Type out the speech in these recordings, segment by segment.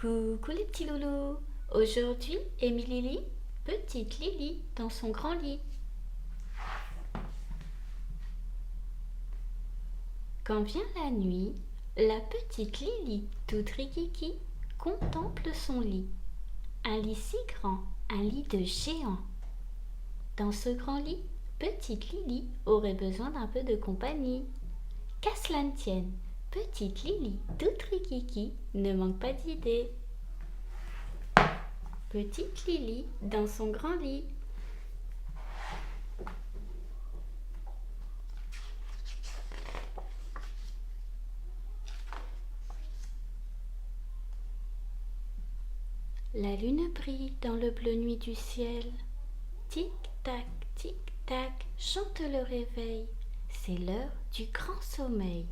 Coucou les petits loulous. Aujourd'hui, Lily, petite Lily, dans son grand lit. Quand vient la nuit, la petite Lily, toute rikiki, contemple son lit. Un lit si grand, un lit de géant. Dans ce grand lit, petite Lily aurait besoin d'un peu de compagnie. Qu'à cela ne tienne, petite Lily, toute rikiki, ne manque pas d'idées. Petite Lily dans son grand lit. La lune brille dans le bleu nuit du ciel. Tic-tac, tic-tac, chante le réveil. C'est l'heure du grand sommeil.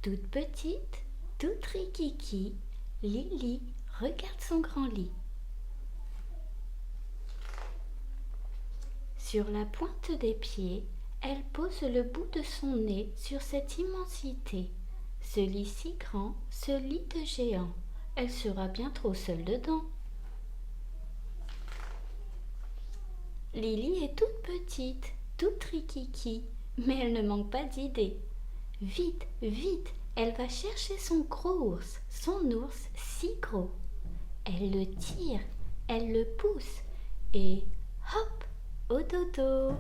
Toute petite, toute rikiki, Lily regarde son grand lit. Sur la pointe des pieds, elle pose le bout de son nez sur cette immensité. Ce lit si grand, ce lit de géant, elle sera bien trop seule dedans. Lily est toute petite, toute rikiki, mais elle ne manque pas d'idées. Vite, vite, elle va chercher son gros ours, son ours si gros. Elle le tire, elle le pousse et hop, au dodo.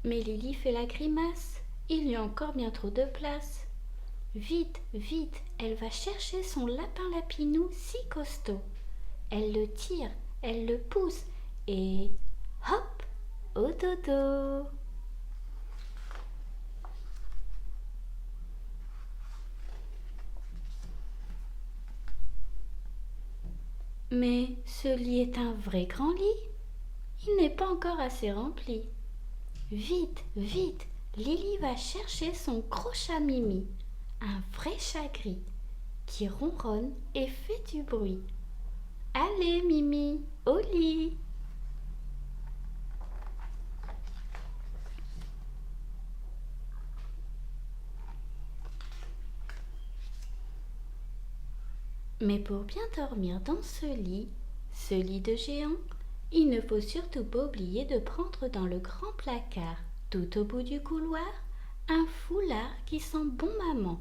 Mais Lily fait la grimace, il y a encore bien trop de place. Vite, vite, elle va chercher son lapin lapinou si costaud. Elle le tire, elle le pousse et hop, au dodo. Mais ce lit est un vrai grand lit. Il n'est pas encore assez rempli. Vite, vite, Lily va chercher son gros chat Mimi, un vrai chat gris, qui ronronne et fait du bruit. Allez Mimi, au lit. Mais pour bien dormir dans ce lit de géant, il ne faut surtout pas oublier de prendre dans le grand placard, tout au bout du couloir, un foulard qui sent bon maman.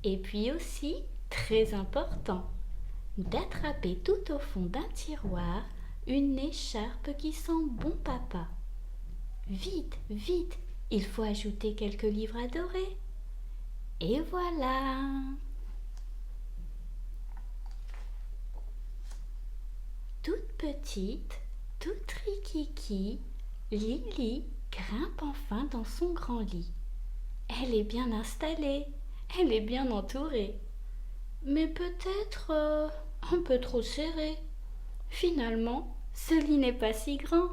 Et puis aussi, très important, d'attraper tout au fond d'un tiroir une écharpe qui sent bon papa. Vite, vite, il faut ajouter quelques livres adorés. Et voilà! Toute petite, toute rikiki, Lily grimpe enfin dans son grand lit. Elle est bien installée, elle est bien entourée, mais peut-être un peu trop serrée. Finalement, ce lit n'est pas si grand.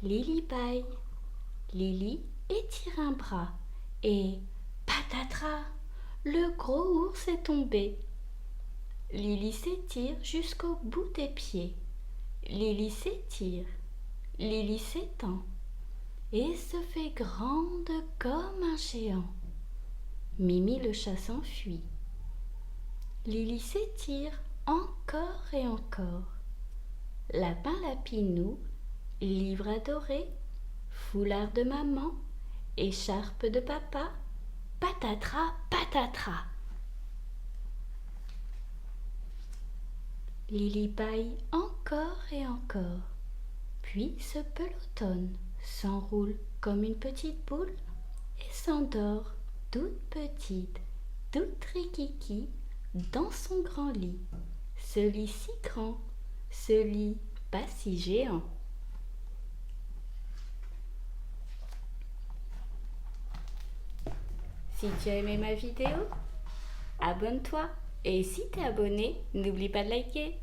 Lily bâille. Lily étire un bras et patatras, le gros ours est tombé. Lily s'étire jusqu'au bout des pieds. Lily s'étire. Lily s'étend et se fait grande comme un géant. Mimi le chat s'enfuit. Lily s'étire encore et encore. Lapin lapinou, livre adoré, foulard de maman, écharpe de papa, patatras, patatras. Lily bâille encore et encore, puis se pelotonne, s'enroule comme une petite boule et s'endort toute petite, toute rikiki, dans son grand lit. Ce lit si grand, ce lit pas si géant. Si tu as aimé ma vidéo, abonne-toi. Et si t'es abonné, n'oublie pas de liker.